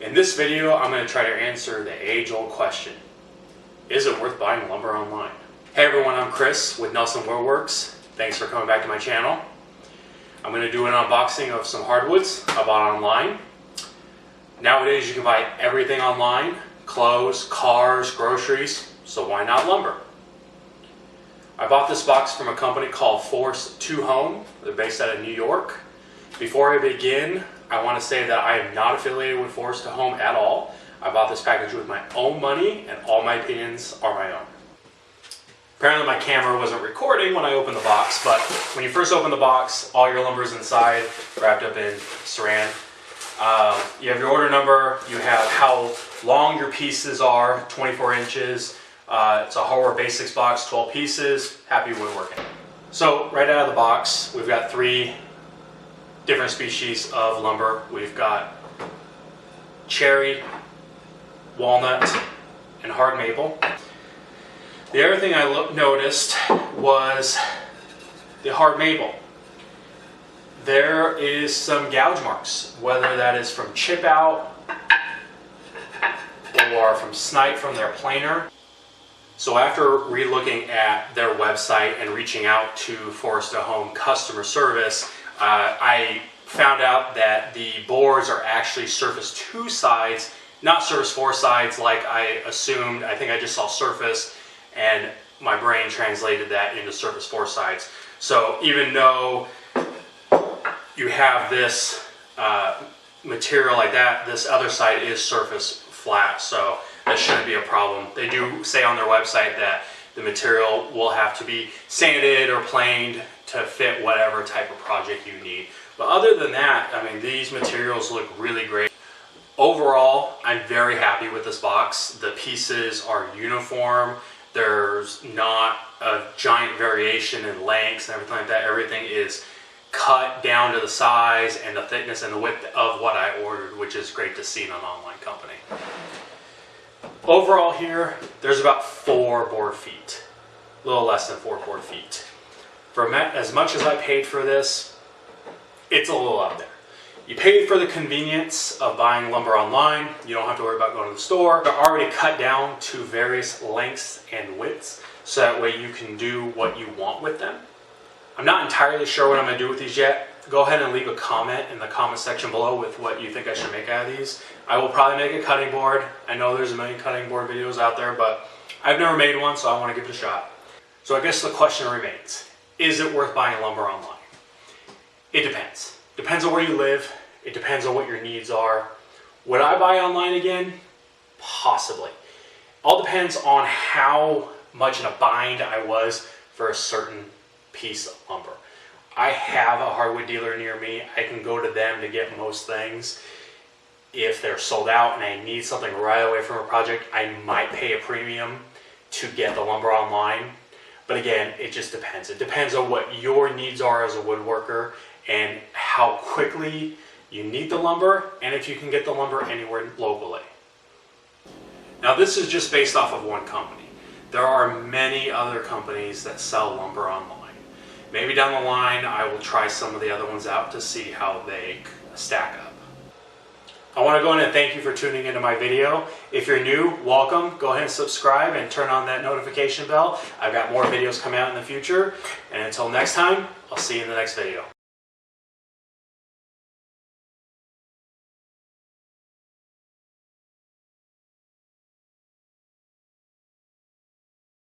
In this video, I'm going to try to answer the age-old question: is it worth buying lumber online? Hey everyone, I'm Chris with Nelson Woodworks. Thanks for coming back to my channel. I'm going to do an unboxing of some hardwoods I bought online. Nowadays you can buy everything online: clothes, cars, groceries, so why not lumber? I bought this box from a company called Forest 2 Home. They're based out of New York. Before I begin, I want to say that I am not affiliated with Forest 2 Home at all. I bought this package with my own money, and all my opinions are my own. Apparently my camera wasn't recording when I opened the box, but when you first open the box, all your lumber is inside, wrapped up in saran. You have your order number, you have how long your pieces are, 24 inches. It's a Hardware Basics box, 12 pieces, happy woodworking. So right out of the box, we've got 3 different species of lumber. We've got cherry, walnut, and hard maple. The other thing I noticed was the hard maple. There is some gouge marks, whether that is from chip out or from snipe from their planer. So after re-looking at their website and reaching out to Forest 2 Home customer service, I found out that the boards are actually surface 2 sides, not surface 4 sides like I assumed. I think I just saw surface and my brain translated that into surface 4 sides. So even though you have this material like that, this other side is surface flat, so that shouldn't be a problem. They do say on their website that the material will have to be sanded or planed to fit whatever type of project you need. But other than that, I mean, these materials look really great. Overall, I'm very happy with this box. The pieces are uniform. There's not a giant variation in lengths and everything like that. Everything is cut down to the size and the thickness and the width of what I ordered, which is great to see in an online company. Overall here, there's about 4 board feet, a little less than 4 board feet. For as much as I paid for this, it's a little up there. You pay for the convenience of buying lumber online. You don't have to worry about going to the store. They're already cut down to various lengths and widths, so that way you can do what you want with them. I'm not entirely sure what I'm going to do with these yet. Go ahead and leave a comment in the comment section below with what you think I should make out of these. I will probably make a cutting board. I know there's a million cutting board videos out there, but I've never made one, so I want to give it a shot. So I guess the question remains: is it worth buying lumber online? It depends. Depends on where you live. It depends on what your needs are. Would I buy online again? Possibly. All depends on how much in a bind I was for a certain piece of lumber. I have a hardwood dealer near me. I can go to them to get most things. If they're sold out and I need something right away from a project, I might pay a premium to get the lumber online. But again, it just depends. It depends on what your needs are as a woodworker and how quickly you need the lumber, and if you can get the lumber anywhere locally. Now this is just based off of one company. There are many other companies that sell lumber online. Maybe down the line I will try some of the other ones out to see how they stack up. I want to go in and thank you for tuning into my video. If you're new, welcome. Go ahead and subscribe and turn on that notification bell. I've got more videos coming out in the future. And until next time, I'll see you in the next video.